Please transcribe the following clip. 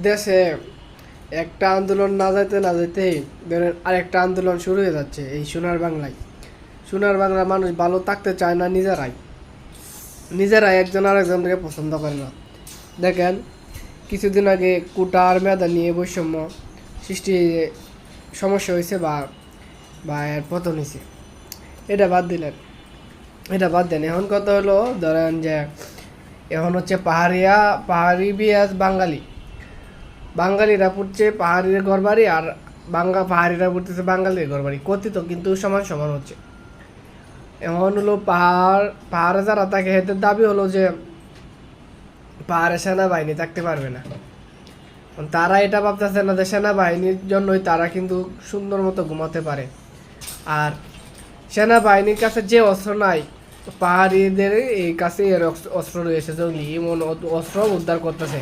দেশে একটা আন্দোলন না যাইতে না যাইতেই ধরেন আরেকটা আন্দোলন শুরু হয়ে যাচ্ছে এই সোনার বাংলায়। সোনার বাংলার মানুষ ভালো থাকতে চায় না, নিজেরাই একজন আরেকজনকে পছন্দ করে না। দেখেন কিছুদিন আগে কোটা আর মেধা নিয়ে বৈষম্য সৃষ্টি সমস্যা হয়েছে বা বা এর পতন হয়েছে। এটা বাদ দিলেন, এটা বাদ দেন। এখন কথা হলো ধরেন যে এখন হচ্ছে পাহাড়ি বিয়াস বাঙালিরা পড়ছে পাহাড়ির ঘরবাড়ি আর পাহাড়িরা পড়তেছে বাঙালির ঘরবাড়ি, কথিত কিন্তু সমান সমান হচ্ছে। এখন হলো পাহাড়ে যারা থাকে এদের দাবি হলো যে পাহাড়ে সেনাবাহিনী থাকতে পারবে না। তারা এটা ভাবতেছে না যে সেনাবাহিনীর জন্যই তারা কিন্তু সুন্দর মতো ঘুমাতে পারে। আর সেনাবাহিনীর কাছে যে অস্ত্র নাই, পাহাড়িদের এই কাছে এর অস্ত্র রয়েছে, জঙ্গি এমন অস্ত্র উদ্ধার করতেছে।